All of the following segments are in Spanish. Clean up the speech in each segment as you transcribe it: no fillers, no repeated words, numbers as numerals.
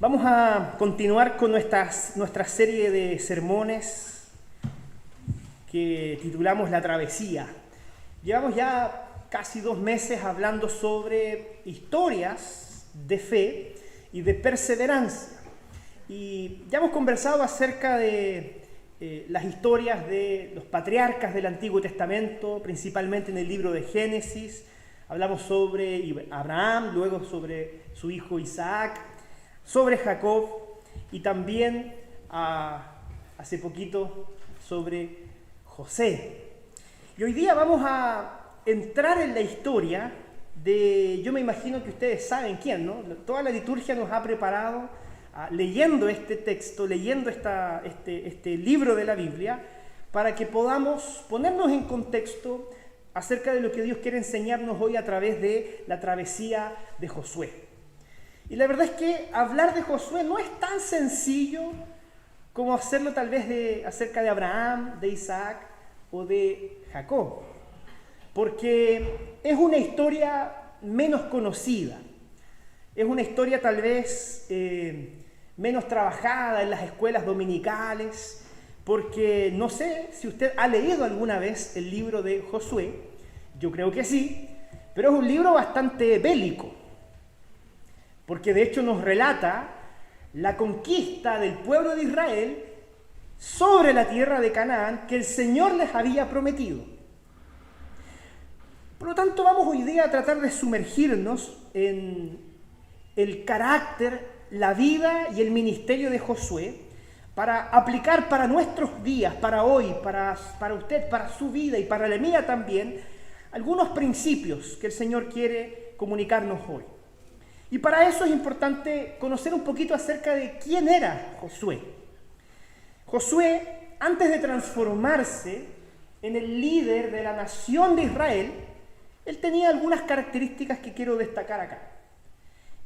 Vamos a continuar con nuestra serie de sermones que titulamos La Travesía. Llevamos ya casi 2 meses hablando sobre historias de fe y de perseverancia. Y ya hemos conversado acerca de las historias de los patriarcas del Antiguo Testamento, principalmente en el libro de Génesis. Hablamos sobre Abraham, luego sobre su hijo Isaac, sobre Jacob y también hace poquito sobre José. Y hoy día vamos a entrar en la historia de, yo me imagino que ustedes saben quién, ¿no? Toda la liturgia nos ha preparado leyendo este texto, leyendo este libro de la Biblia, para que podamos ponernos en contexto acerca de lo que Dios quiere enseñarnos hoy a través de la travesía de Josué. Y la verdad es que hablar de Josué no es tan sencillo como hacerlo tal vez acerca de Abraham, de Isaac o de Jacob, porque es una historia menos conocida, es una historia tal vez menos trabajada en las escuelas dominicales, porque no sé si usted ha leído alguna vez el libro de Josué, yo creo que sí, pero es un libro bastante bélico, porque de hecho nos relata la conquista del pueblo de Israel sobre la tierra de Canaán que el Señor les había prometido. Por lo tanto, vamos hoy día a tratar de sumergirnos en el carácter, la vida y el ministerio de Josué para aplicar para nuestros días, para hoy, para usted, para su vida y para la mía también, algunos principios que el Señor quiere comunicarnos hoy. Y para eso es importante conocer un poquito acerca de quién era Josué. Josué, antes de transformarse en el líder de la nación de Israel, él tenía algunas características que quiero destacar acá.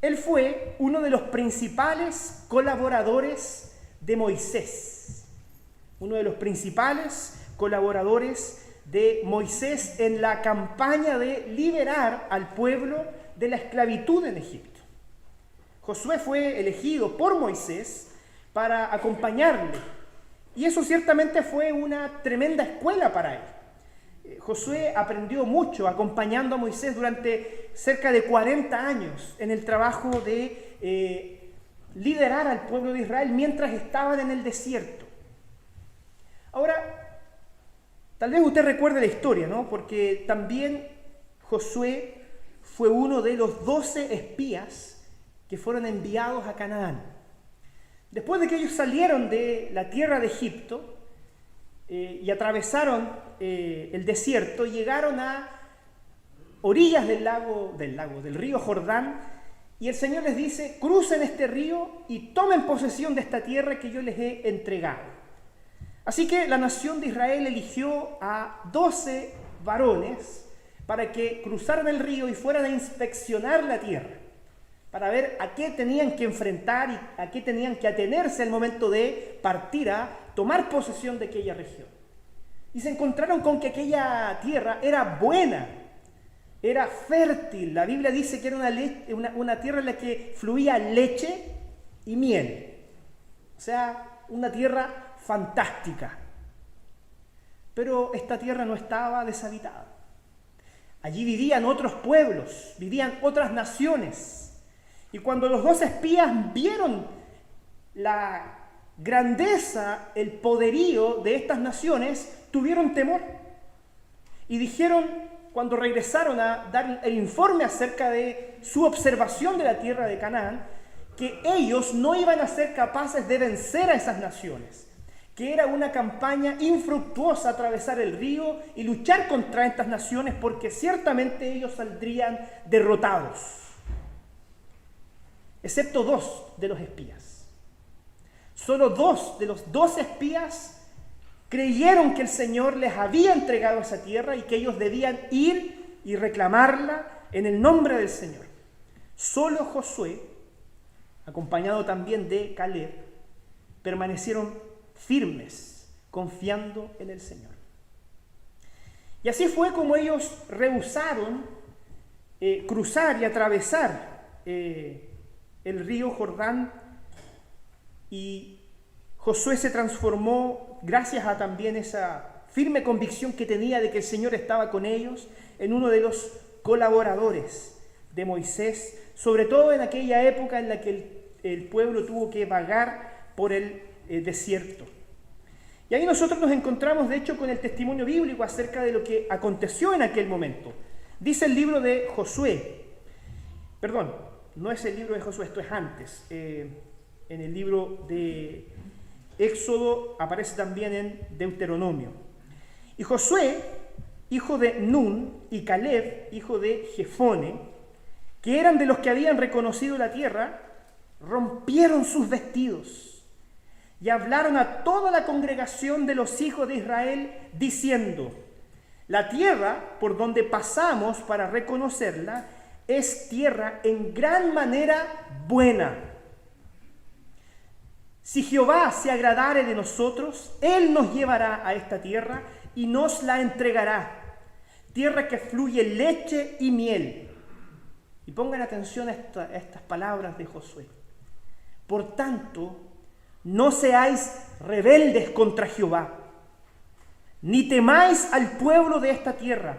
Él fue uno de los principales colaboradores de Moisés. Uno de los principales colaboradores de Moisés en la campaña de liberar al pueblo de la esclavitud en Egipto. Josué fue elegido por Moisés para acompañarle, y eso ciertamente fue una tremenda escuela para él. Josué aprendió mucho acompañando a Moisés durante cerca de 40 años en el trabajo de liderar al pueblo de Israel mientras estaban en el desierto. Ahora, tal vez usted recuerde la historia, ¿no? Porque también Josué fue uno de los 12 espías que fueron enviados a Canaán. Después de que ellos salieron de la tierra de Egipto y atravesaron el desierto, llegaron a orillas del río Jordán, y el Señor les dice: crucen este río y tomen posesión de esta tierra que yo les he entregado. Así que la nación de Israel eligió a 12 varones para que cruzaran el río y fueran a inspeccionar la tierra, para ver a qué tenían que enfrentar y a qué tenían que atenerse al momento de partir a tomar posesión de aquella región. Y se encontraron con que aquella tierra era buena, era fértil. La Biblia dice que era una tierra en la que fluía leche y miel. O sea, una tierra fantástica. Pero esta tierra no estaba deshabitada. Allí vivían otros pueblos, vivían otras naciones. Y cuando los 2 espías vieron la grandeza, el poderío de estas naciones, tuvieron temor. Y dijeron, cuando regresaron a dar el informe acerca de su observación de la tierra de Canaán, que ellos no iban a ser capaces de vencer a esas naciones, que era una campaña infructuosa atravesar el río y luchar contra estas naciones, porque ciertamente ellos saldrían derrotados. Excepto 2 de los espías. Solo 2 de los 12 espías creyeron que el Señor les había entregado esa tierra y que ellos debían ir y reclamarla en el nombre del Señor. Solo Josué, acompañado también de Caleb, permanecieron firmes, confiando en el Señor. Y así fue como ellos rehusaron cruzar y atravesar el río Jordán y Josué se transformó, gracias a también esa firme convicción que tenía de que el Señor estaba con ellos, en uno de los colaboradores de Moisés, sobre todo en aquella época en la que el pueblo tuvo que vagar por el desierto. Y ahí nosotros nos encontramos, de hecho, con el testimonio bíblico acerca de lo que aconteció en aquel momento. Dice el libro de Josué, perdón, no es el libro de Josué, esto es antes. En el libro de Éxodo aparece también en Deuteronomio. Y Josué, hijo de Nun, y Caleb, hijo de Jefone, que eran de los que habían reconocido la tierra, rompieron sus vestidos y hablaron a toda la congregación de los hijos de Israel, diciendo: la tierra por donde pasamos para reconocerla es tierra en gran manera buena. Si Jehová se agradare de nosotros, Él nos llevará a esta tierra y nos la entregará, tierra que fluye leche y miel. Y pongan atención a estas palabras de Josué. Por tanto, no seáis rebeldes contra Jehová, ni temáis al pueblo de esta tierra,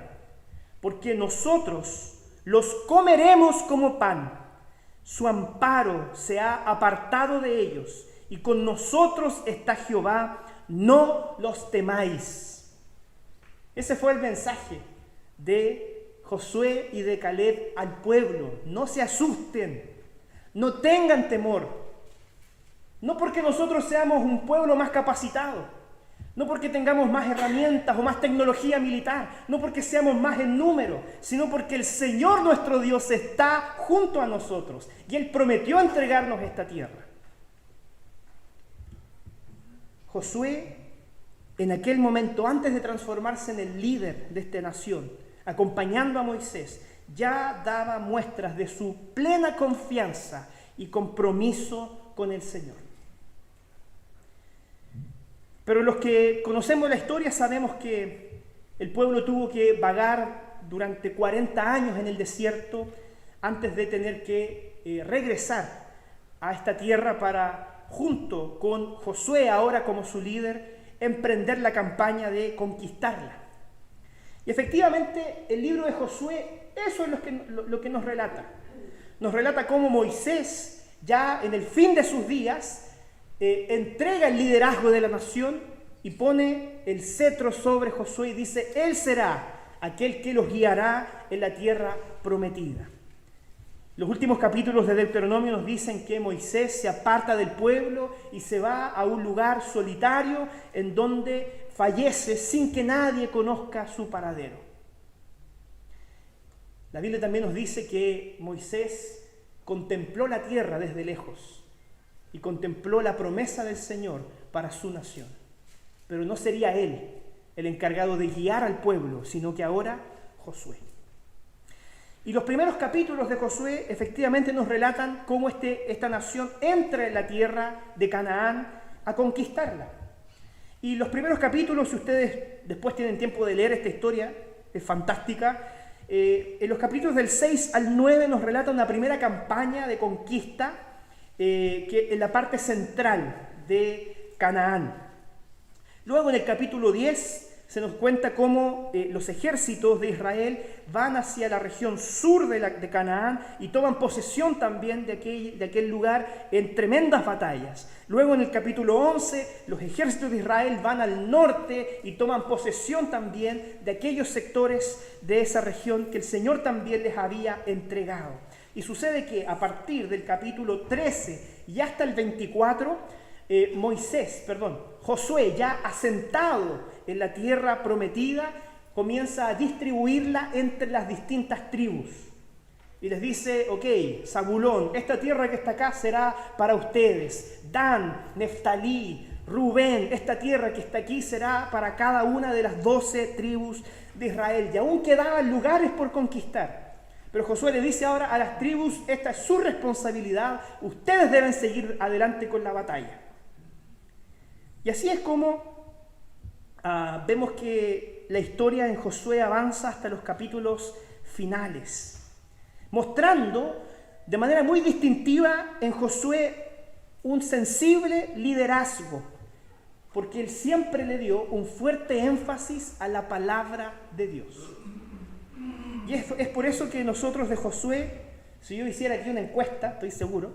porque nosotros los comeremos como pan. Su amparo se ha apartado de ellos, y con nosotros está Jehová, no los temáis. Ese fue el mensaje de Josué y de Caleb al pueblo. No se asusten, no tengan temor. No porque nosotros seamos un pueblo más capacitado, no porque tengamos más herramientas o más tecnología militar, no porque seamos más en número, sino porque el Señor nuestro Dios está junto a nosotros y Él prometió entregarnos esta tierra. Josué, en aquel momento, antes de transformarse en el líder de esta nación, acompañando a Moisés, ya daba muestras de su plena confianza y compromiso con el Señor. Pero los que conocemos la historia sabemos que el pueblo tuvo que vagar durante 40 años en el desierto antes de tener que regresar a esta tierra para, junto con Josué ahora como su líder, emprender la campaña de conquistarla. Y efectivamente el libro de Josué, eso es lo que nos relata. Nos relata cómo Moisés, ya en el fin de sus días, entrega el liderazgo de la nación y pone el cetro sobre Josué y dice: Él será aquel que los guiará en la tierra prometida. Los últimos capítulos de Deuteronomio nos dicen que Moisés se aparta del pueblo y se va a un lugar solitario en donde fallece sin que nadie conozca su paradero. La Biblia también nos dice que Moisés contempló la tierra desde lejos y contempló la promesa del Señor para su nación. Pero no sería él el encargado de guiar al pueblo, sino que ahora Josué. Y los primeros capítulos de Josué efectivamente nos relatan cómo esta nación entra en la tierra de Canaán a conquistarla. Y los primeros capítulos, si ustedes después tienen tiempo de leer esta historia, es fantástica. En los capítulos del 6 al 9 nos relatan una primera campaña de conquista que en la parte central de Canaán. Luego en el capítulo 10 se nos cuenta cómo los ejércitos de Israel van hacia la región sur de Canaán y toman posesión también de aquel lugar en tremendas batallas. Luego en el capítulo 11 los ejércitos de Israel van al norte y toman posesión también de aquellos sectores de esa región que el Señor también les había entregado. Y sucede que a partir del capítulo 13 y hasta el 24, Josué, ya asentado en la tierra prometida, comienza a distribuirla entre las distintas tribus. Y les dice: ok, Zabulón, esta tierra que está acá será para ustedes. Dan, Neftalí, Rubén, esta tierra que está aquí será para cada una de las 12 tribus de Israel. Y aún quedaban lugares por conquistar. Pero Josué le dice ahora a las tribus: esta es su responsabilidad, ustedes deben seguir adelante con la batalla. Y así es como vemos que la historia en Josué avanza hasta los capítulos finales, mostrando de manera muy distintiva en Josué un sensible liderazgo, porque él siempre le dio un fuerte énfasis a la palabra de Dios. Y es por eso que nosotros de Josué, si yo hiciera aquí una encuesta, estoy seguro,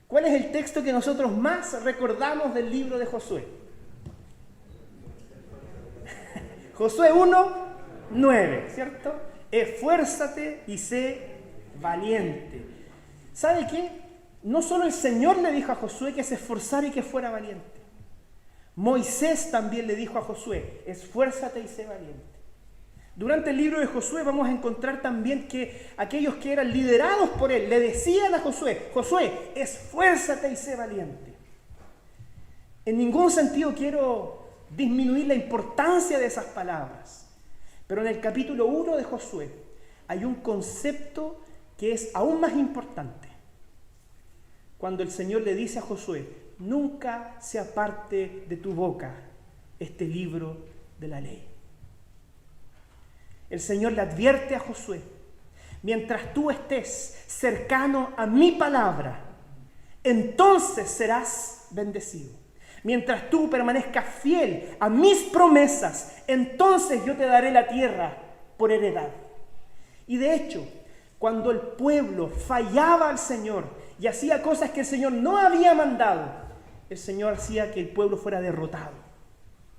¿cuál es el texto que nosotros más recordamos del libro de Josué? Josué 1:9, ¿cierto? Esfuérzate y sé valiente. ¿Sabe qué? No solo el Señor le dijo a Josué que se esforzara y que fuera valiente. Moisés también le dijo a Josué, esfuérzate y sé valiente. Durante el libro de Josué vamos a encontrar también que aquellos que eran liderados por él le decían a Josué, Josué, esfuérzate y sé valiente. En ningún sentido quiero disminuir la importancia de esas palabras, pero en el capítulo 1 de Josué hay un concepto que es aún más importante. Cuando el Señor le dice a Josué, nunca se aparte de tu boca este libro de la ley. El Señor le advierte a Josué, mientras tú estés cercano a mi palabra, entonces serás bendecido. Mientras tú permanezcas fiel a mis promesas, entonces yo te daré la tierra por heredad. Y de hecho, cuando el pueblo fallaba al Señor y hacía cosas que el Señor no había mandado, el Señor hacía que el pueblo fuera derrotado.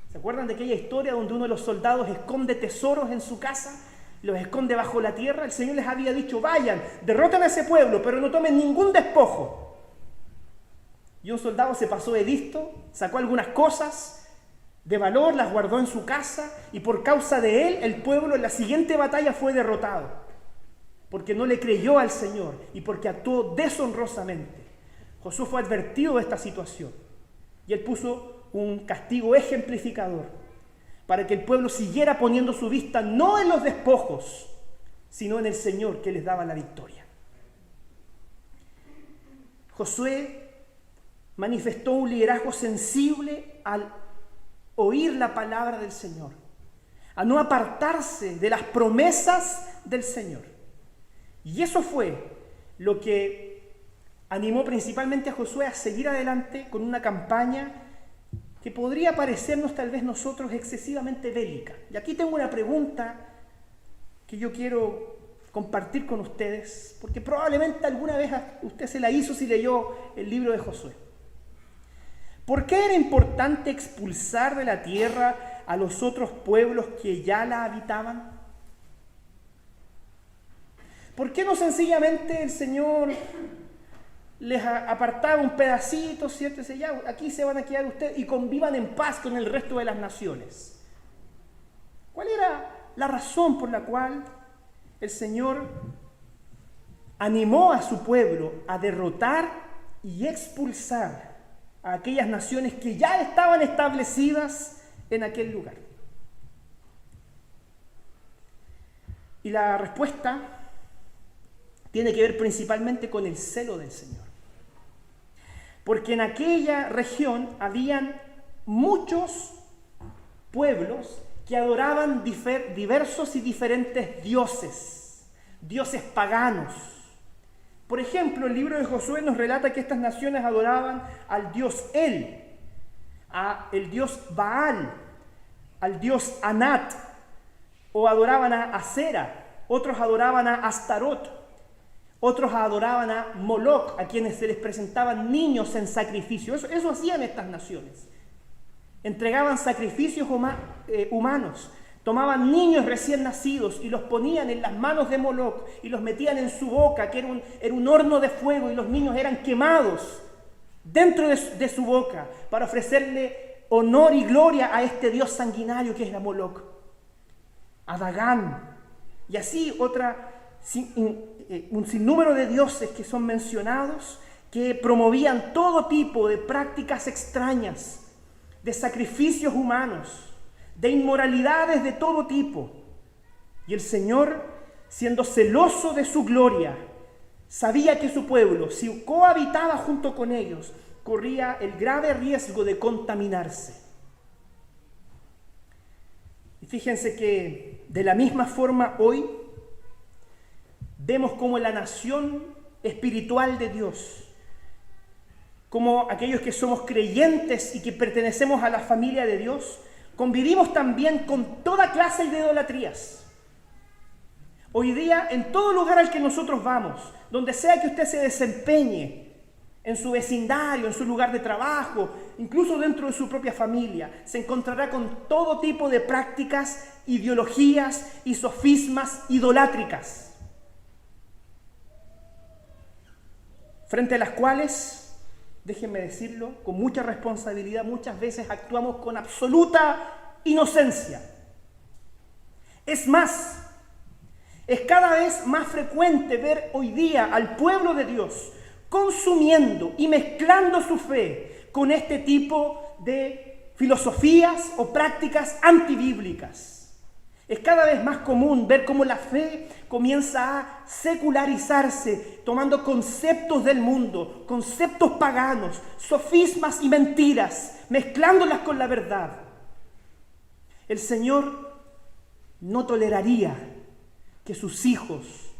¿Se acuerdan de aquella historia donde uno de los soldados esconde tesoros en su casa, los esconde bajo la tierra? El Señor les había dicho, vayan, derroten a ese pueblo, pero no tomen ningún despojo. Y un soldado se pasó de listo, sacó algunas cosas de valor, las guardó en su casa, y por causa de él, el pueblo en la siguiente batalla fue derrotado, porque no le creyó al Señor y porque actuó deshonrosamente. Josué fue advertido de esta situación, y él puso un castigo ejemplificador para que el pueblo siguiera poniendo su vista no en los despojos, sino en el Señor que les daba la victoria. Josué manifestó un liderazgo sensible al oír la palabra del Señor, a no apartarse de las promesas del Señor. Y eso fue lo que animó principalmente a Josué a seguir adelante con una campaña que podría parecernos tal vez nosotros excesivamente bélica. Y aquí tengo una pregunta que yo quiero compartir con ustedes, porque probablemente alguna vez usted se la hizo si leyó el libro de Josué. ¿Por qué era importante expulsar de la tierra a los otros pueblos que ya la habitaban? ¿Por qué no sencillamente el Señor les apartaba un pedacito, ¿cierto? Y decía, ya, aquí se van a quedar ustedes y convivan en paz con el resto de las naciones? ¿Cuál era la razón por la cual el Señor animó a su pueblo a derrotar y expulsar a aquellas naciones que ya estaban establecidas en aquel lugar? Y la respuesta tiene que ver principalmente con el celo del Señor. Porque en aquella región habían muchos pueblos que adoraban diversos y diferentes dioses, dioses paganos. Por ejemplo, el libro de Josué nos relata que estas naciones adoraban al dios El, al dios Baal, al dios Anat, o adoraban a Asera, otros adoraban a Astarot, otros adoraban a Moloc, a quienes se les presentaban niños en sacrificio. Eso hacían estas naciones. Entregaban sacrificios humanos, tomaban niños recién nacidos y los ponían en las manos de Moloc y los metían en su boca, que era un horno de fuego, y los niños eran quemados dentro de su boca para ofrecerle honor y gloria a este dios sanguinario que era Moloc, a Dagán, y así un sinnúmero de dioses que son mencionados, que promovían todo tipo de prácticas extrañas, de sacrificios humanos, de inmoralidades de todo tipo. Y el Señor, siendo celoso de su gloria, sabía que su pueblo, si cohabitaba junto con ellos, corría el grave riesgo de contaminarse. Y fíjense que de la misma forma hoy vemos cómo la nación espiritual de Dios como aquellos que somos creyentes y que pertenecemos a la familia de Dios, convivimos también con toda clase de idolatrías. Hoy día, en todo lugar al que nosotros vamos, donde sea que usted se desempeñe, en su vecindario, en su lugar de trabajo, incluso dentro de su propia familia, se encontrará con todo tipo de prácticas, ideologías y sofismas idolátricas, frente a las cuales, déjenme decirlo, con mucha responsabilidad, muchas veces actuamos con absoluta inocencia. Es más, es cada vez más frecuente ver hoy día al pueblo de Dios consumiendo y mezclando su fe con este tipo de filosofías o prácticas antibíblicas. Es cada vez más común ver cómo la fe comienza a secularizarse, tomando conceptos del mundo, conceptos paganos, sofismas y mentiras, mezclándolas con la verdad. El Señor no toleraría que sus hijos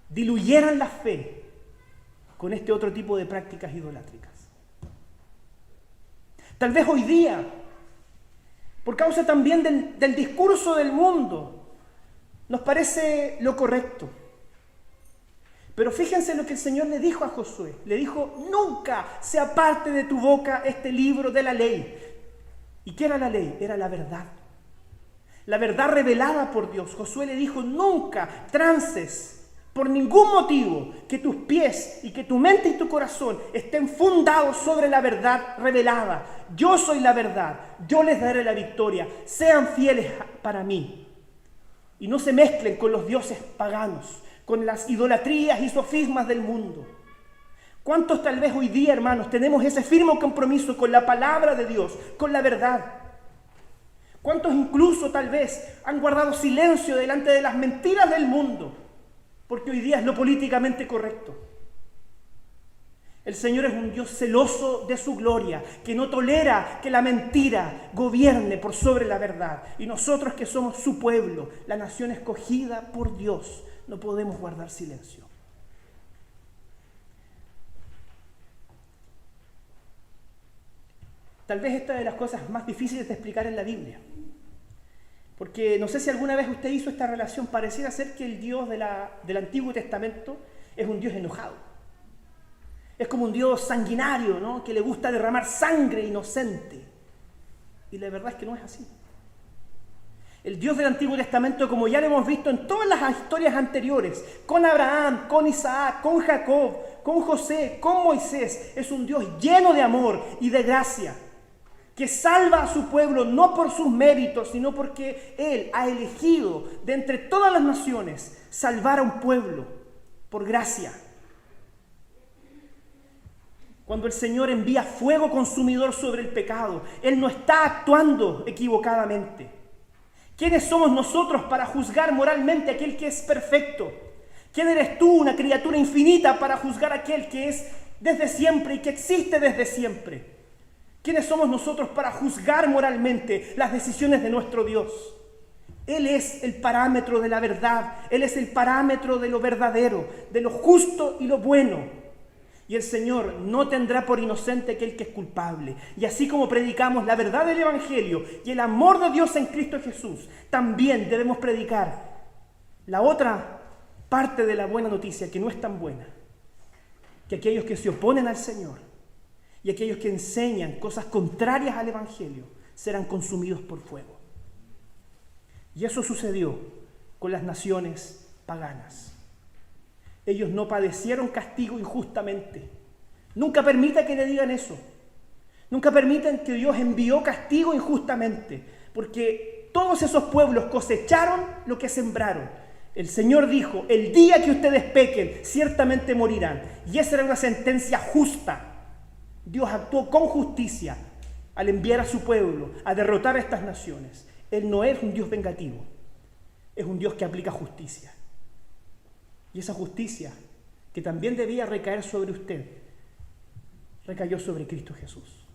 diluyeran la fe con este otro tipo de prácticas idolátricas. Tal vez hoy día, por causa también del discurso del mundo, nos parece lo correcto. Pero fíjense lo que el Señor le dijo a Josué. Le dijo: nunca se aparte de tu boca este libro de la ley. ¿Y qué era la ley? Era la verdad. La verdad revelada por Dios. Josué le dijo: nunca trances por ningún motivo que tus pies y que tu mente y tu corazón estén fundados sobre la verdad revelada. Yo soy la verdad, yo les daré la victoria. Sean fieles para mí. Y no se mezclen con los dioses paganos, con las idolatrías y sofismas del mundo. ¿Cuántos tal vez hoy día, hermanos, tenemos ese firme compromiso con la palabra de Dios, con la verdad? ¿Cuántos incluso tal vez han guardado silencio delante de las mentiras del mundo? Porque hoy día es lo políticamente correcto. El Señor es un Dios celoso de su gloria, que no tolera que la mentira gobierne por sobre la verdad. Y nosotros, que somos su pueblo, la nación escogida por Dios, no podemos guardar silencio. Tal vez esta es de las cosas más difíciles de explicar en la Biblia. Porque no sé si alguna vez usted hizo esta relación. Pareciera ser que el Dios del Antiguo Testamento es un Dios enojado. Es como un Dios sanguinario, ¿no? Que le gusta derramar sangre inocente. Y la verdad es que no es así. El Dios del Antiguo Testamento, como ya lo hemos visto en todas las historias anteriores, con Abraham, con Isaac, con Jacob, con José, con Moisés, es un Dios lleno de amor y de gracia, que salva a su pueblo no por sus méritos, sino porque Él ha elegido de entre todas las naciones salvar a un pueblo por gracia. Cuando el Señor envía fuego consumidor sobre el pecado, Él no está actuando equivocadamente. ¿Quiénes somos nosotros para juzgar moralmente a aquel que es perfecto? ¿Quién eres tú, una criatura infinita, para juzgar a aquel que es desde siempre y que existe desde siempre? ¿Quiénes somos nosotros para juzgar moralmente las decisiones de nuestro Dios? Él es el parámetro de la verdad. Él es el parámetro de lo verdadero, de lo justo y lo bueno. Y el Señor no tendrá por inocente aquel que es culpable. Y así como predicamos la verdad del Evangelio y el amor de Dios en Cristo Jesús, también debemos predicar la otra parte de la buena noticia, que no es tan buena. Que aquellos que se oponen al Señor y aquellos que enseñan cosas contrarias al Evangelio serán consumidos por fuego. Y eso sucedió con las naciones paganas. Ellos no padecieron castigo injustamente. Nunca permita que le digan eso. Nunca permitan que Dios envió castigo injustamente, porque todos esos pueblos cosecharon lo que sembraron. El Señor dijo: el día que ustedes pequen, ciertamente morirán. Y esa era una sentencia justa. Dios actuó con justicia al enviar a su pueblo a derrotar a estas naciones. Él no es un Dios vengativo, es un Dios que aplica justicia. Y esa justicia, que también debía recaer sobre usted, recayó sobre Cristo Jesús.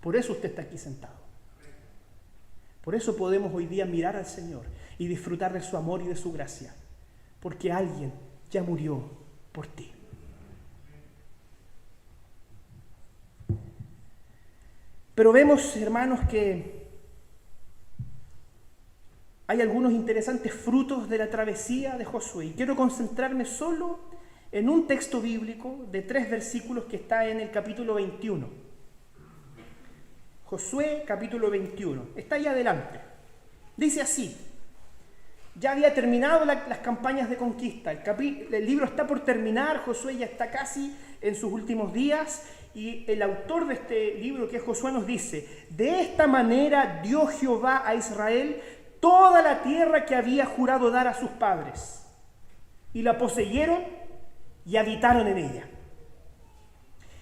Por eso usted está aquí sentado. Por eso podemos hoy día mirar al Señor y disfrutar de su amor y de su gracia, porque alguien ya murió por ti. Pero vemos, hermanos, que hay algunos interesantes frutos de la travesía de Josué. Y quiero concentrarme solo en un texto bíblico de 3 versículos que está en el capítulo 21. Josué, capítulo 21. Está ahí adelante. Dice así: ya había terminado las campañas de conquista. El libro está por terminar. Josué ya está casi en sus últimos días. Y el autor de este libro, que es Josué, nos dice: de esta manera dio Jehová a Israel toda la tierra que había jurado dar a sus padres. Y la poseyeron y habitaron en ella.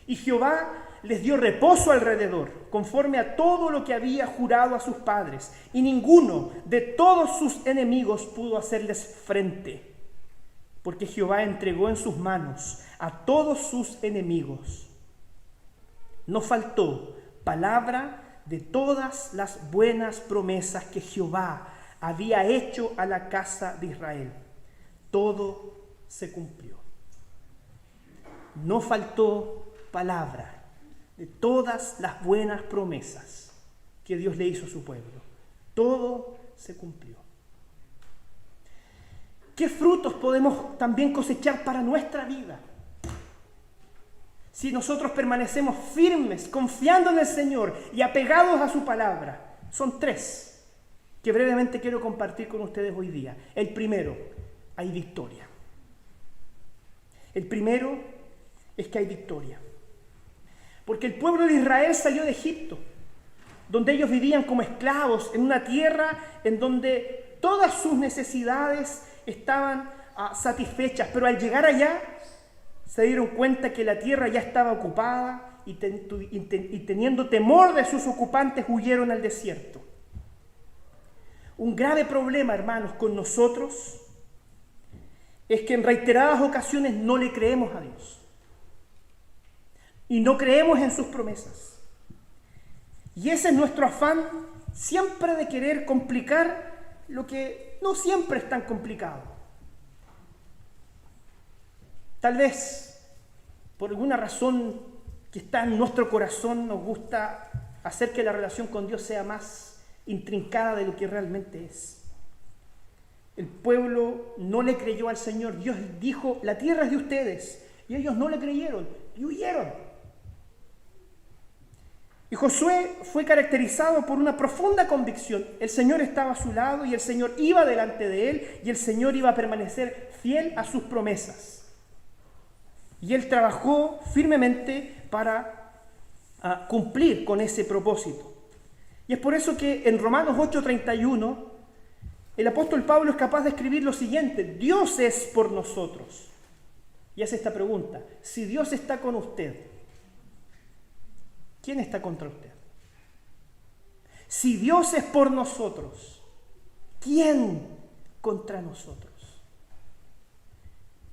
Y Jehová les dio reposo alrededor, conforme a todo lo que había jurado a sus padres, y ninguno de todos sus enemigos pudo hacerles frente, porque Jehová entregó en sus manos a todos sus enemigos. No faltó palabra de todas las buenas promesas que Jehová había hecho a la casa de Israel. Todo se cumplió. No faltó palabra de todas las buenas promesas que Dios le hizo a su pueblo. Todo se cumplió. ¿Qué frutos podemos también cosechar para nuestra vida? Si nosotros permanecemos firmes, confiando en el Señor y apegados a su palabra. Son 3 que brevemente quiero compartir con ustedes hoy día. El primero, hay victoria. El primero es que hay victoria. Porque el pueblo de Israel salió de Egipto, donde ellos vivían como esclavos, en una tierra en donde todas sus necesidades estaban satisfechas. Pero al llegar allá, se dieron cuenta que la tierra ya estaba ocupada y teniendo temor de sus ocupantes, huyeron al desierto. Un grave problema, hermanos, con nosotros es que en reiteradas ocasiones no le creemos a Dios. Y no creemos en sus promesas. Y ese es nuestro afán siempre de querer complicar lo que no siempre es tan complicado. Tal vez, por alguna razón que está en nuestro corazón, nos gusta hacer que la relación con Dios sea más intrincada de lo que realmente es. El pueblo no le creyó al Señor. Dios dijo: la tierra es de ustedes. Y ellos no le creyeron y huyeron. Y Josué fue caracterizado por una profunda convicción. El Señor estaba a su lado y el Señor iba delante de él y el Señor iba a permanecer fiel a sus promesas. Y él trabajó firmemente para cumplir con ese propósito. Y es por eso que en Romanos 8:31 el apóstol Pablo es capaz de escribir lo siguiente: Dios es por nosotros. Y hace esta pregunta: si Dios está con usted, ¿quién está contra usted? Si Dios es por nosotros, ¿quién contra nosotros?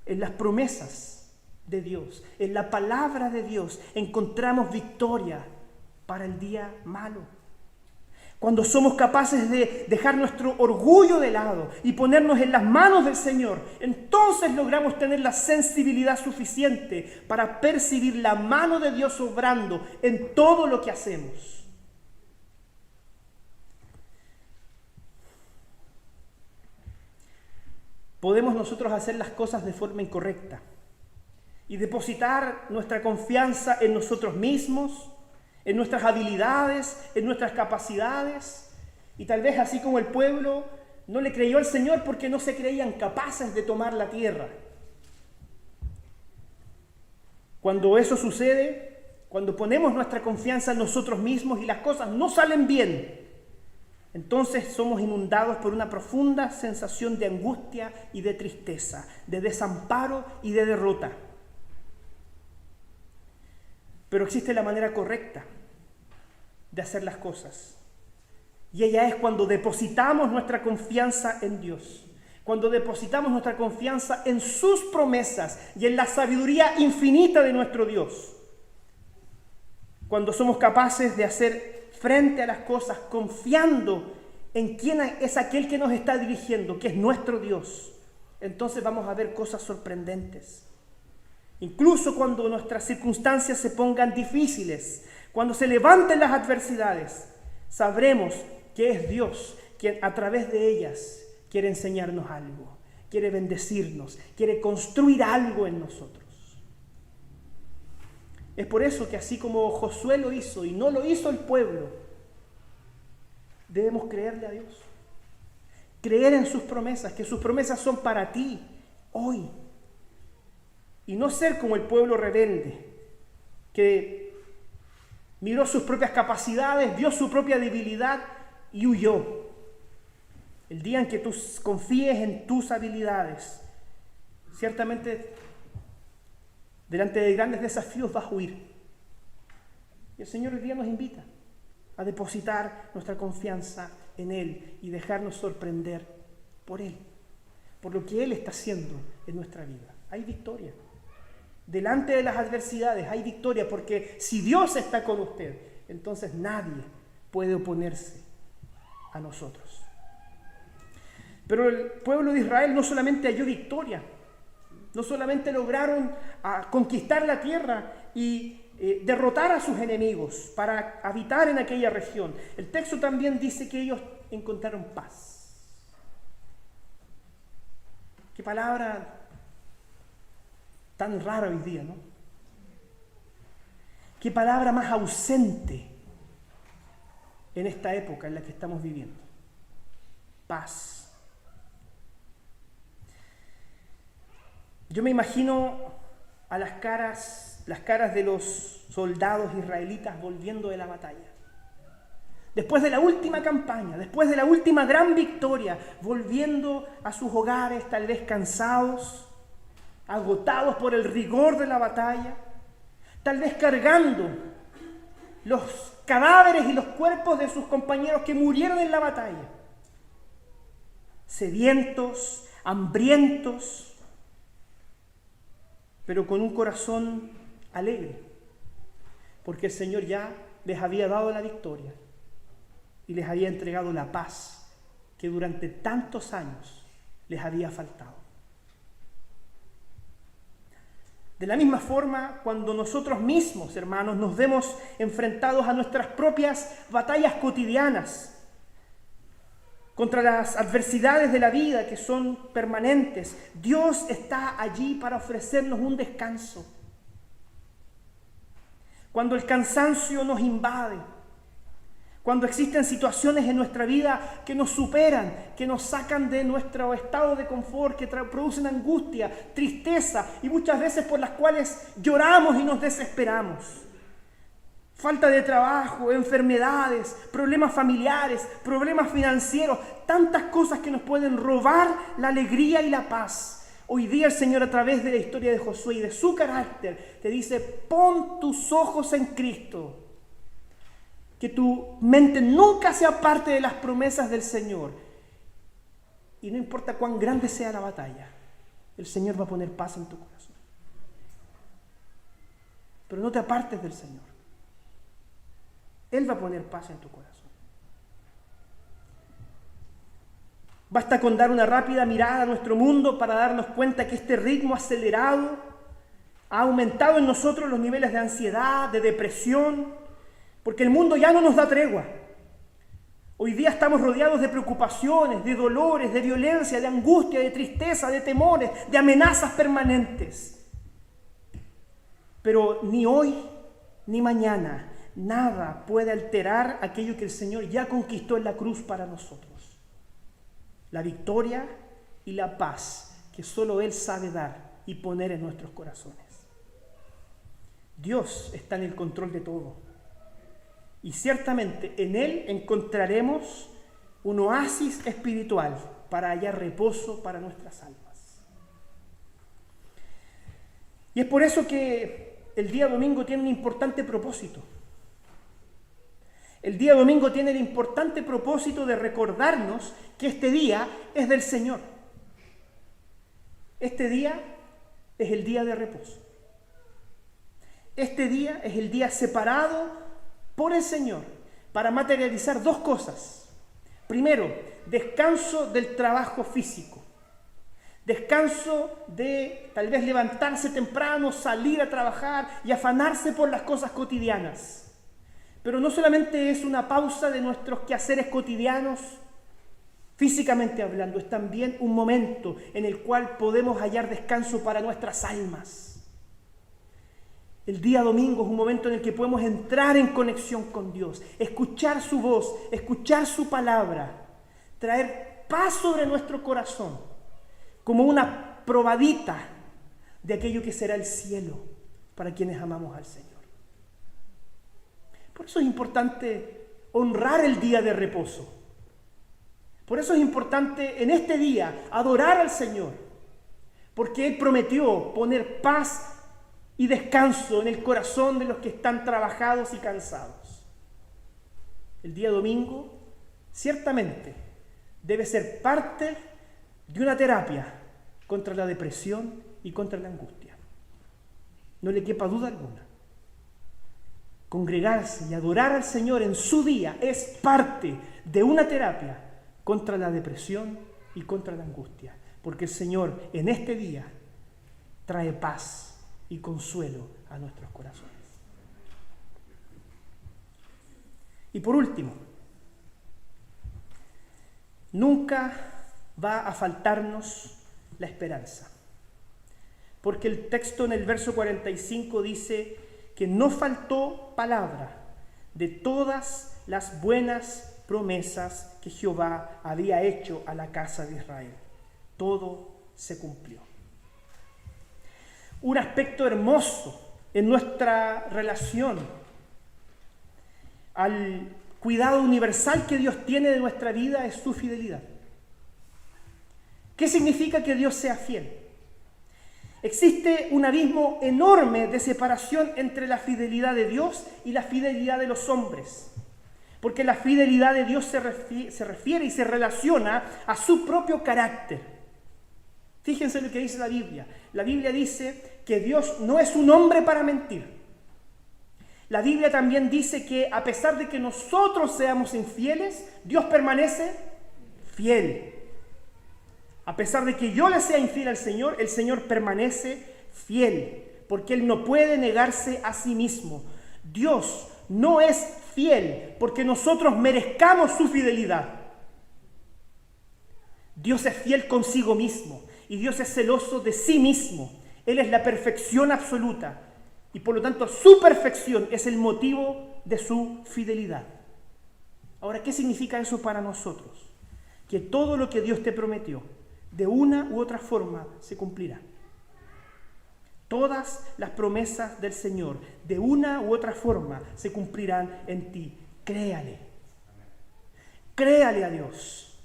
En las promesas de Dios, en la palabra de Dios, encontramos victoria para el día malo. Cuando somos capaces de dejar nuestro orgullo de lado y ponernos en las manos del Señor, entonces logramos tener la sensibilidad suficiente para percibir la mano de Dios obrando en todo lo que hacemos. Podemos nosotros hacer las cosas de forma incorrecta y depositar nuestra confianza en nosotros mismos, en nuestras habilidades, en nuestras capacidades, y tal vez así como el pueblo no le creyó al Señor porque no se creían capaces de tomar la tierra. Cuando eso sucede, cuando ponemos nuestra confianza en nosotros mismos y las cosas no salen bien, entonces somos inundados por una profunda sensación de angustia y de tristeza, de desamparo y de derrota. Pero existe la manera correcta de hacer las cosas. Y ella es cuando depositamos nuestra confianza en Dios. Cuando depositamos nuestra confianza en sus promesas y en la sabiduría infinita de nuestro Dios. Cuando somos capaces de hacer frente a las cosas confiando en quién es aquel que nos está dirigiendo, que es nuestro Dios. Entonces vamos a ver cosas sorprendentes. Incluso cuando nuestras circunstancias se pongan difíciles, cuando se levanten las adversidades, sabremos que es Dios quien a través de ellas quiere enseñarnos algo, quiere bendecirnos, quiere construir algo en nosotros. Es por eso que así como Josué lo hizo y no lo hizo el pueblo, debemos creerle a Dios, creer en sus promesas, que sus promesas son para ti hoy. Y no ser como el pueblo rebelde, que miró sus propias capacidades, vio su propia debilidad y huyó. El día en que tú confíes en tus habilidades, ciertamente delante de grandes desafíos vas a huir. Y el Señor hoy día nos invita a depositar nuestra confianza en Él y dejarnos sorprender por Él, por lo que Él está haciendo en nuestra vida. Hay victoria. Delante de las adversidades hay victoria, porque si Dios está con usted, entonces nadie puede oponerse a nosotros. Pero el pueblo de Israel no solamente halló victoria, no solamente lograron conquistar la tierra y derrotar a sus enemigos para habitar en aquella región. El texto también dice que ellos encontraron paz. Qué palabra tan rara hoy día, ¿no? Qué palabra más ausente en esta época en la que estamos viviendo. Paz. Yo me imagino a las caras de los soldados israelitas volviendo de la batalla. Después de la última campaña, después de la última gran victoria, volviendo a sus hogares, tal vez cansados, agotados por el rigor de la batalla, tal vez cargando los cadáveres y los cuerpos de sus compañeros que murieron en la batalla, sedientos, hambrientos, pero con un corazón alegre, porque el Señor ya les había dado la victoria y les había entregado la paz que durante tantos años les había faltado. De la misma forma, cuando nosotros mismos, hermanos, nos vemos enfrentados a nuestras propias batallas cotidianas, contra las adversidades de la vida que son permanentes, Dios está allí para ofrecernos un descanso. Cuando el cansancio nos invade, cuando existen situaciones en nuestra vida que nos superan, que nos sacan de nuestro estado de confort, que producen angustia, tristeza y muchas veces por las cuales lloramos y nos desesperamos. Falta de trabajo, enfermedades, problemas familiares, problemas financieros, tantas cosas que nos pueden robar la alegría y la paz. Hoy día el Señor, a través de la historia de Josué y de su carácter, te dice: pon tus ojos en Cristo. Que tu mente nunca sea parte de las promesas del Señor. Y no importa cuán grande sea la batalla, el Señor va a poner paz en tu corazón. Pero no te apartes del Señor. Él va a poner paz en tu corazón. Basta con dar una rápida mirada a nuestro mundo para darnos cuenta que este ritmo acelerado ha aumentado en nosotros los niveles de ansiedad, de depresión, porque el mundo ya no nos da tregua. Hoy día estamos rodeados de preocupaciones, de dolores, de violencia, de angustia, de tristeza, de temores, de amenazas permanentes. Pero ni hoy ni mañana nada puede alterar aquello que el Señor ya conquistó en la cruz para nosotros. La victoria y la paz que solo Él sabe dar y poner en nuestros corazones. Dios está en el control de todo. Y ciertamente en Él encontraremos un oasis espiritual para hallar reposo para nuestras almas. Y es por eso que el día domingo tiene un importante propósito. El día domingo tiene el importante propósito de recordarnos que este día es del Señor. Este día es el día de reposo. Este día es el día separado por el Señor para materializar dos cosas. Primero, descanso del trabajo físico. Descanso de tal vez levantarse temprano, salir a trabajar y afanarse por las cosas cotidianas. Pero no solamente es una pausa de nuestros quehaceres cotidianos, físicamente hablando, es también un momento en el cual podemos hallar descanso para nuestras almas. El día domingo es un momento en el que podemos entrar en conexión con Dios, escuchar su voz, escuchar su palabra, traer paz sobre nuestro corazón, como una probadita de aquello que será el cielo para quienes amamos al Señor. Por eso es importante honrar el día de reposo. Por eso es importante en este día adorar al Señor, porque Él prometió poner paz y descanso en el corazón de los que están trabajados y cansados. El día domingo, ciertamente, debe ser parte de una terapia contra la depresión y contra la angustia. No le quepa duda alguna. Congregarse y adorar al Señor en su día es parte de una terapia contra la depresión y contra la angustia, porque el Señor en este día trae paz y consuelo a nuestros corazones. Y por último, nunca va a faltarnos la esperanza, porque el texto en el verso 45 dice que no faltó palabra de todas las buenas promesas que Jehová había hecho a la casa de Israel. Todo se cumplió. Un aspecto hermoso en nuestra relación al cuidado universal que Dios tiene de nuestra vida es su fidelidad. ¿Qué significa que Dios sea fiel? Existe un abismo enorme de separación entre la fidelidad de Dios y la fidelidad de los hombres. Porque la fidelidad de Dios se refiere y se relaciona a su propio carácter. Fíjense lo que dice la Biblia. La Biblia dice que Dios no es un hombre para mentir. La Biblia también dice que a pesar de que nosotros seamos infieles, Dios permanece fiel. A pesar de que yo le sea infiel al Señor, el Señor permanece fiel, porque Él no puede negarse a sí mismo. Dios no es fiel porque nosotros merezcamos su fidelidad. Dios es fiel consigo mismo y Dios es celoso de sí mismo. Él es la perfección absoluta y por lo tanto su perfección es el motivo de su fidelidad. Ahora, ¿qué significa eso para nosotros? Que todo lo que Dios te prometió, de una u otra forma, se cumplirá. Todas las promesas del Señor, de una u otra forma, se cumplirán en ti. Créale. Créale a Dios.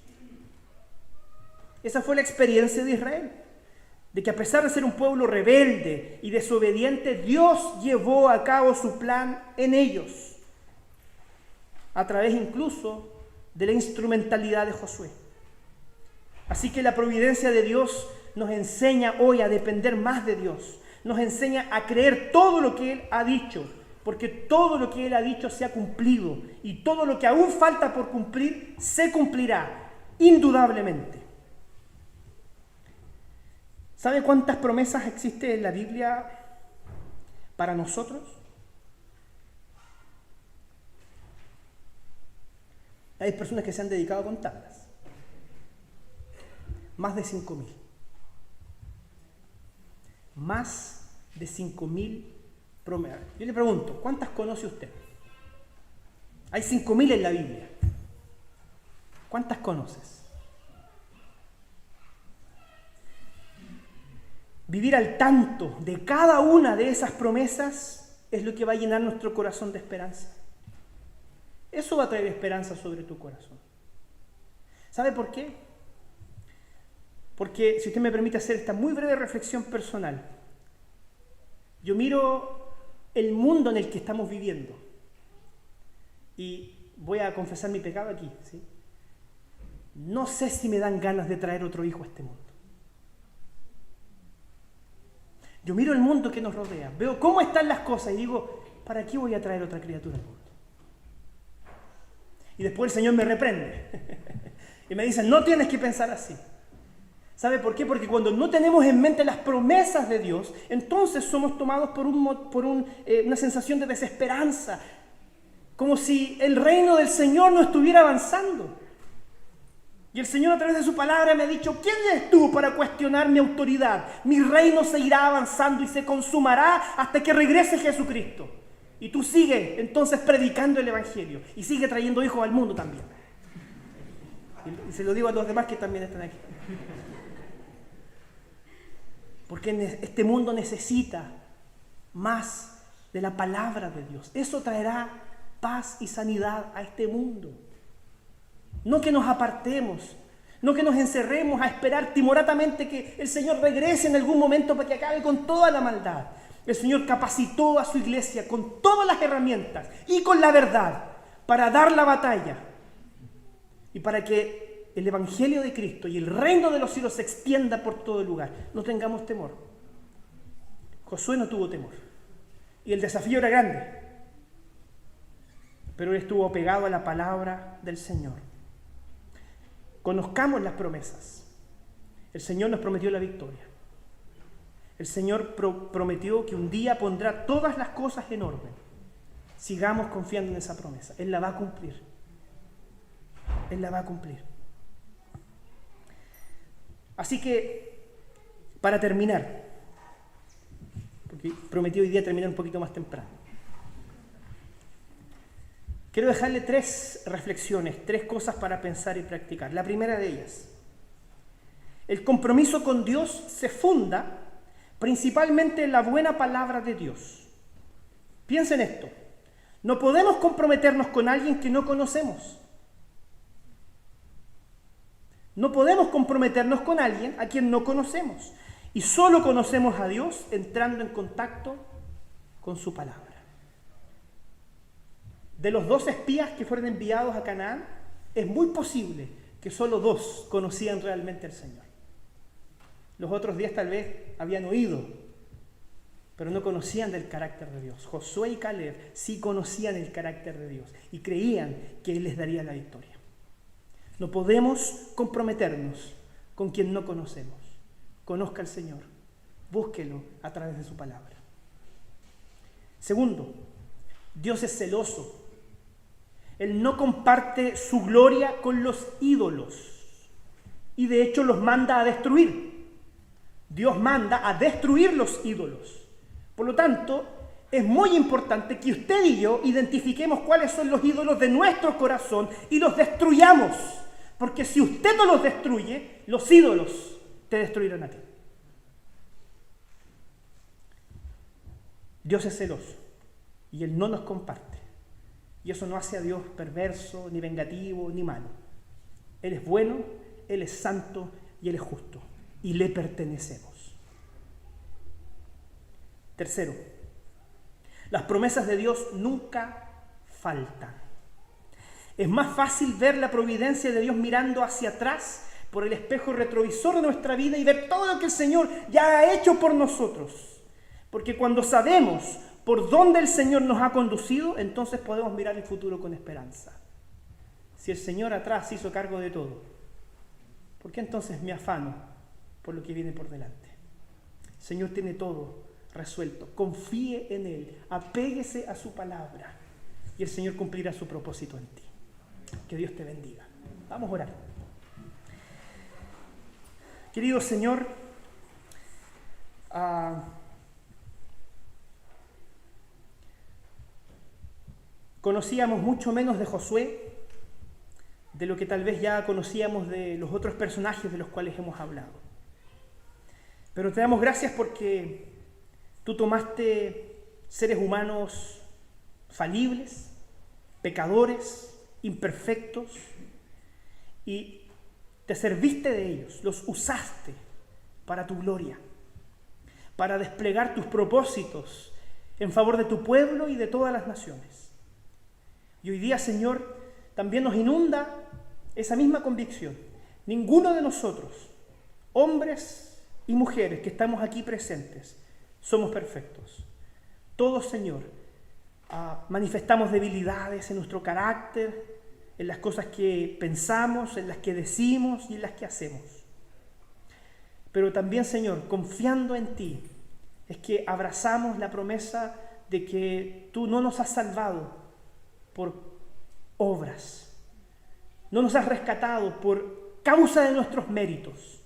Esa fue la experiencia de Israel, de que a pesar de ser un pueblo rebelde y desobediente, Dios llevó a cabo su plan en ellos, a través incluso de la instrumentalidad de Josué. Así que la providencia de Dios nos enseña hoy a depender más de Dios. Nos enseña a creer todo lo que Él ha dicho, porque todo lo que Él ha dicho se ha cumplido y todo lo que aún falta por cumplir se cumplirá, indudablemente. ¿Sabe cuántas promesas existen en la Biblia para nosotros? Hay personas que se han dedicado a contarlas. Más de 5.000. Más de 5.000 promesas. Yo le pregunto, ¿cuántas conoce usted? Hay 5.000 en la Biblia. ¿Cuántas conoces? Vivir al tanto de cada una de esas promesas es lo que va a llenar nuestro corazón de esperanza. Eso va a traer esperanza sobre tu corazón. ¿Sabe por qué? Porque, si usted me permite hacer esta muy breve reflexión personal, yo miro el mundo en el que estamos viviendo y voy a confesar mi pecado aquí, ¿sí? No sé si me dan ganas de traer otro hijo a este mundo. Yo miro el mundo que nos rodea, veo cómo están las cosas y digo, ¿para qué voy a traer otra criatura al mundo? Y después el Señor me reprende y me dice, no tienes que pensar así. ¿Sabe por qué? Porque cuando no tenemos en mente las promesas de Dios, entonces somos tomados por una sensación de desesperanza, como si el reino del Señor no estuviera avanzando. Y el Señor a través de su palabra me ha dicho: ¿quién eres tú para cuestionar mi autoridad? Mi reino se irá avanzando y se consumará hasta que regrese Jesucristo. Y tú sigue entonces predicando el Evangelio y sigue trayendo hijos al mundo también. Y se lo digo a los demás que también están aquí. Porque este mundo necesita más de la palabra de Dios. Eso traerá paz y sanidad a este mundo. No que nos apartemos, no que nos encerremos a esperar timoratamente que el Señor regrese en algún momento para que acabe con toda la maldad. El Señor capacitó a su iglesia con todas las herramientas y con la verdad para dar la batalla y para que el Evangelio de Cristo y el reino de los cielos se extienda por todo el lugar. No tengamos temor. Josué no tuvo temor y el desafío era grande, pero él estuvo pegado a la palabra del Señor. Conozcamos las promesas. El Señor nos prometió la victoria. El Señor prometió que un día pondrá todas las cosas en orden. Sigamos confiando en esa promesa. Él la va a cumplir. Él la va a cumplir. Así que, para terminar, porque prometí hoy día terminar un poquito más temprano, quiero dejarle 3 reflexiones, 3 cosas para pensar y practicar. La primera de ellas: el compromiso con Dios se funda principalmente en la buena palabra de Dios. Piensen esto: no podemos comprometernos con alguien que no conocemos. No podemos comprometernos con alguien a quien no conocemos. Y solo conocemos a Dios entrando en contacto con su palabra. De los 2 espías que fueron enviados a Canaán, es muy posible que solo 2 conocían realmente al Señor. Los otros 10 tal vez habían oído, pero no conocían del carácter de Dios. Josué y Caleb sí conocían el carácter de Dios y creían que Él les daría la victoria. No podemos comprometernos con quien no conocemos. Conozca al Señor, búsquelo a través de su palabra. Segundo, Dios es celoso. Él no comparte su gloria con los ídolos y de hecho los manda a destruir. Dios manda a destruir los ídolos. Por lo tanto, es muy importante que usted y yo identifiquemos cuáles son los ídolos de nuestro corazón y los destruyamos. Porque si usted no los destruye, los ídolos te destruirán a ti. Dios es celoso y Él no nos comparte. Y eso no hace a Dios perverso, ni vengativo, ni malo. Él es bueno, Él es santo y Él es justo. Y le pertenecemos. Tercero, las promesas de Dios nunca faltan. Es más fácil ver la providencia de Dios mirando hacia atrás por el espejo retrovisor de nuestra vida y ver todo lo que el Señor ya ha hecho por nosotros. Porque cuando sabemos por dónde el Señor nos ha conducido, entonces podemos mirar el futuro con esperanza. Si el Señor atrás hizo cargo de todo, ¿por qué entonces me afano por lo que viene por delante? El Señor tiene todo resuelto. Confíe en Él, apéguese a su palabra y el Señor cumplirá su propósito en ti. Que Dios te bendiga. Vamos a orar. Querido Señor, conocíamos mucho menos de Josué de lo que tal vez ya conocíamos de los otros personajes de los cuales hemos hablado. Pero te damos gracias porque tú tomaste seres humanos falibles, pecadores, imperfectos, y te serviste de ellos, los usaste para tu gloria, para desplegar tus propósitos en favor de tu pueblo y de todas las naciones. Y hoy día, Señor, también nos inunda esa misma convicción. Ninguno de nosotros, hombres y mujeres que estamos aquí presentes, somos perfectos. Todos, Señor, manifestamos debilidades en nuestro carácter, en las cosas que pensamos, en las que decimos y en las que hacemos. pero también, Señor, confiando en ti, es que abrazamos la promesa de que tú no nos has salvado por obras, no nos has rescatado por causa de nuestros méritos,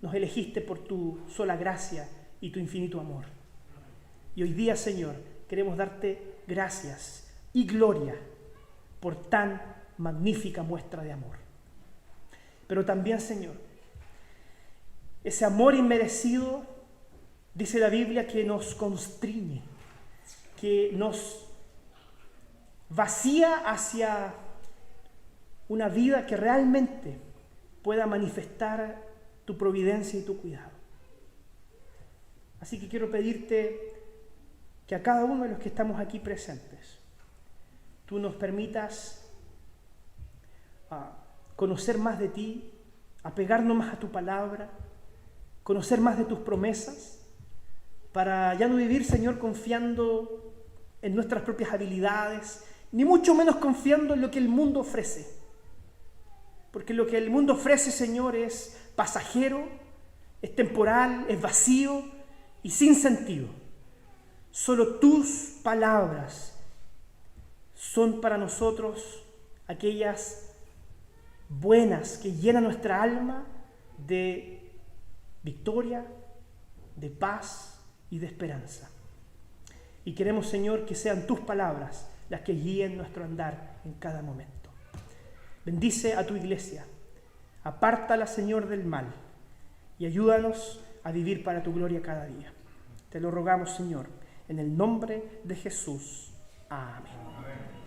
nos elegiste por tu sola gracia y tu infinito amor. Y hoy día, Señor, queremos darte gracias y gloria por tan magnífica muestra de amor. Pero también, Señor, ese amor inmerecido, dice la Biblia, que nos constriñe, que nos vacía hacia una vida que realmente pueda manifestar tu providencia y tu cuidado. Así que quiero pedirte que a cada uno de los que estamos aquí presentes, tú nos permitas conocer más de ti, apegarnos más a tu palabra, conocer más de tus promesas, para ya no vivir, Señor, confiando en nuestras propias habilidades, ni mucho menos confiando en lo que el mundo ofrece. Porque lo que el mundo ofrece, Señor, es pasajero, es temporal, es vacío y sin sentido. Solo tus palabras son para nosotros aquellas buenas que llenan nuestra alma de victoria, de paz y de esperanza. Y queremos, Señor, que sean tus palabras las que guíen nuestro andar en cada momento. Bendice a tu iglesia, apártala, Señor, del mal y ayúdanos a vivir para tu gloria cada día. Te lo rogamos, Señor, en el nombre de Jesús. Amén.